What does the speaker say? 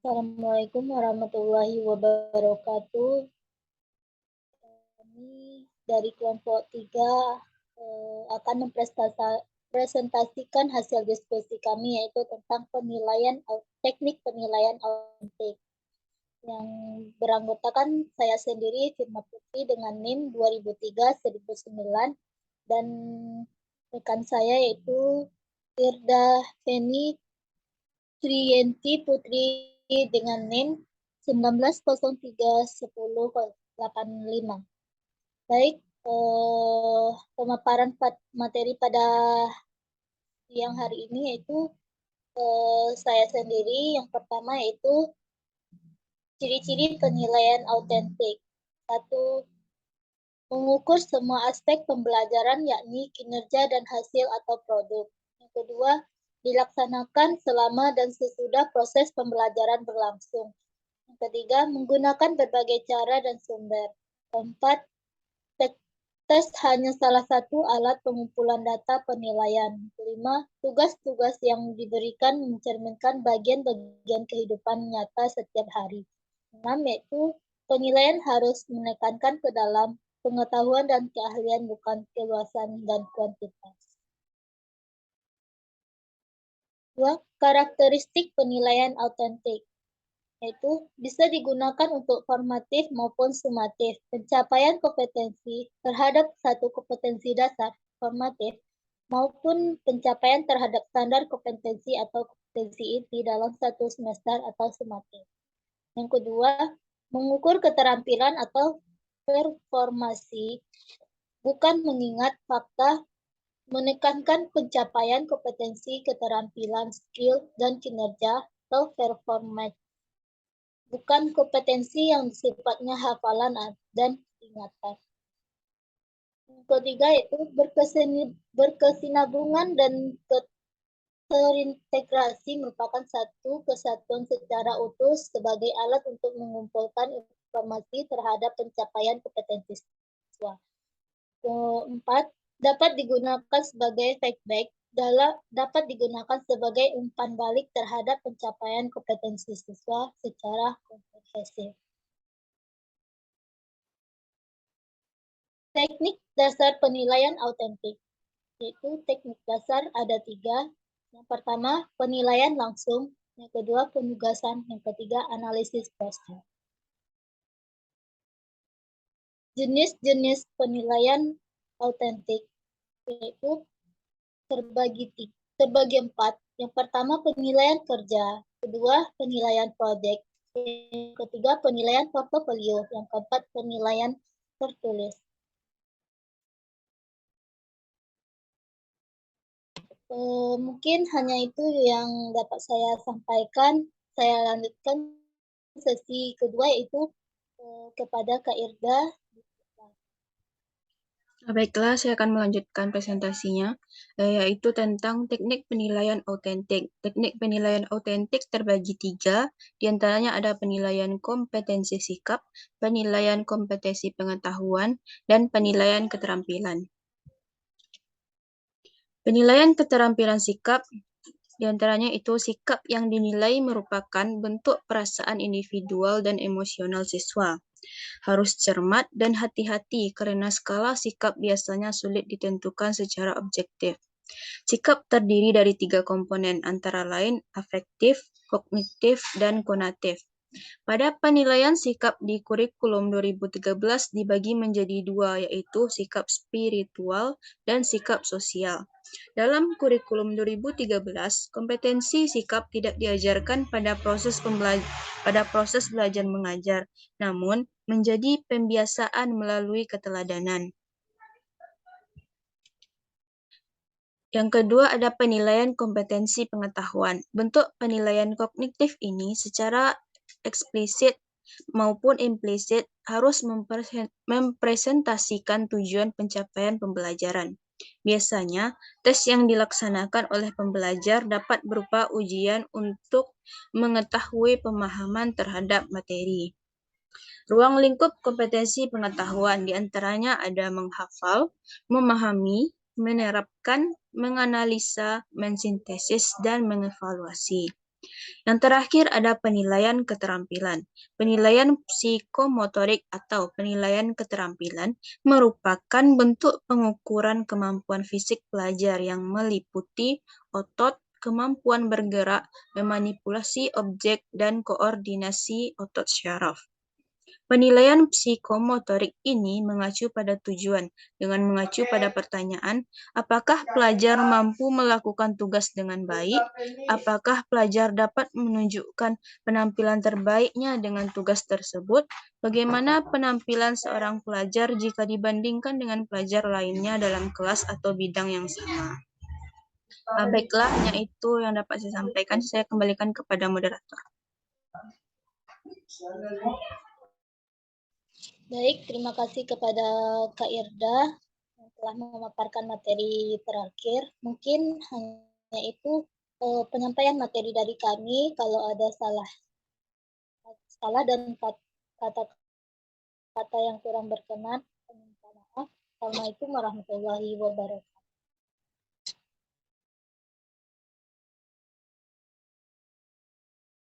Assalamualaikum warahmatullahi wabarakatuh. Kami dari kelompok 3 akan mempresentasikan hasil diskusi kami, yaitu tentang teknik penilaian autentik yang beranggotakan saya sendiri, Firma Putri, dengan NIM 2003-1009, dan rekan saya yaitu Irda Feni Triyanti Putri dengan NIM 19031085. Baik, pemaparan materi pada siang hari ini yaitu saya sendiri. Yang pertama yaitu ciri-ciri penilaian autentik. 1. Mengukur semua aspek pembelajaran, yakni kinerja dan hasil atau produk. Yang kedua, dilaksanakan selama dan sesudah proses pembelajaran berlangsung. Yang ketiga, menggunakan berbagai cara dan sumber. Keempat, tes hanya salah satu alat pengumpulan data penilaian. Kelima, tugas-tugas yang diberikan mencerminkan bagian-bagian kehidupan nyata setiap hari. 6, yaitu penilaian harus menekankan ke dalam pengetahuan dan keahlian, bukan keluasan dan kuantitas. 2. Karakteristik penilaian autentik, yaitu bisa digunakan untuk formatif maupun sumatif. Pencapaian kompetensi terhadap satu kompetensi dasar formatif maupun pencapaian terhadap standar kompetensi atau kompetensi inti dalam satu semester atau sumatif. Yang kedua, mengukur keterampilan atau performasi, bukan mengingat fakta, menekankan pencapaian kompetensi, keterampilan, skill, dan kinerja atau performance, bukan kompetensi yang sifatnya hafalan dan ingatan. Yang ketiga yaitu berkesinambungan dan terintegrasi, merupakan satu kesatuan secara utuh sebagai alat untuk mengumpulkan informasi terhadap pencapaian kompetensi siswa. Keempat, dapat digunakan sebagai feedback, dapat digunakan sebagai umpan balik terhadap pencapaian kompetensi siswa secara komprehensif. Teknik dasar penilaian autentik, yaitu teknik dasar ada 3. Yang pertama, penilaian langsung. Yang kedua, penugasan. Yang ketiga, analisis proses. Jenis-jenis penilaian autentik yaitu terbagi 4. Yang pertama, penilaian kerja. Kedua, penilaian proyek. Yang ketiga, penilaian portofolio. Yang keempat, penilaian tertulis. Mungkin hanya itu yang dapat saya sampaikan. Saya lanjutkan sesi kedua, yaitu kepada Kak Irda. Baiklah, saya akan melanjutkan presentasinya, yaitu tentang teknik penilaian autentik. Teknik penilaian autentik terbagi 3, diantaranya ada penilaian kompetensi sikap, penilaian kompetensi pengetahuan, dan penilaian keterampilan. Penilaian keterampilan sikap, diantaranya itu sikap yang dinilai merupakan bentuk perasaan individual dan emosional siswa. Harus cermat dan hati-hati karena skala sikap biasanya sulit ditentukan secara objektif. Sikap terdiri dari 3 komponen, antara lain afektif, kognitif, dan konatif. Pada penilaian sikap di kurikulum 2013 dibagi menjadi 2, yaitu sikap spiritual dan sikap sosial. Dalam kurikulum 2013, kompetensi sikap tidak diajarkan pada proses belajar mengajar, namun menjadi pembiasaan melalui keteladanan. Yang kedua ada penilaian kompetensi pengetahuan. Bentuk penilaian kognitif ini secara eksplisit maupun implisit harus mempresentasikan tujuan pencapaian pembelajaran. Biasanya, tes yang dilaksanakan oleh pembelajar dapat berupa ujian untuk mengetahui pemahaman terhadap materi. Ruang lingkup kompetensi pengetahuan diantaranya ada menghafal, memahami, menerapkan, menganalisa, mensintesis, dan mengevaluasi. Yang terakhir ada penilaian keterampilan. Penilaian psikomotorik atau penilaian keterampilan merupakan bentuk pengukuran kemampuan fisik pelajar yang meliputi otot, kemampuan bergerak, memanipulasi objek, dan koordinasi otot syaraf. Penilaian psikomotorik ini mengacu pada tujuan, dengan mengacu pada pertanyaan, apakah pelajar mampu melakukan tugas dengan baik, apakah pelajar dapat menunjukkan penampilan terbaiknya dengan tugas tersebut, bagaimana penampilan seorang pelajar jika dibandingkan dengan pelajar lainnya dalam kelas atau bidang yang sama. Baiklah, hanya itu yang dapat saya sampaikan. Saya kembalikan kepada moderator. Baik, terima kasih kepada Kak Irda yang telah memaparkan materi terakhir. Mungkin hanya itu penyampaian materi dari kami. Kalau ada salah dan kata-kata yang kurang berkenan, minta maaf. Assalamualaikum warahmatullahi wabarakatuh.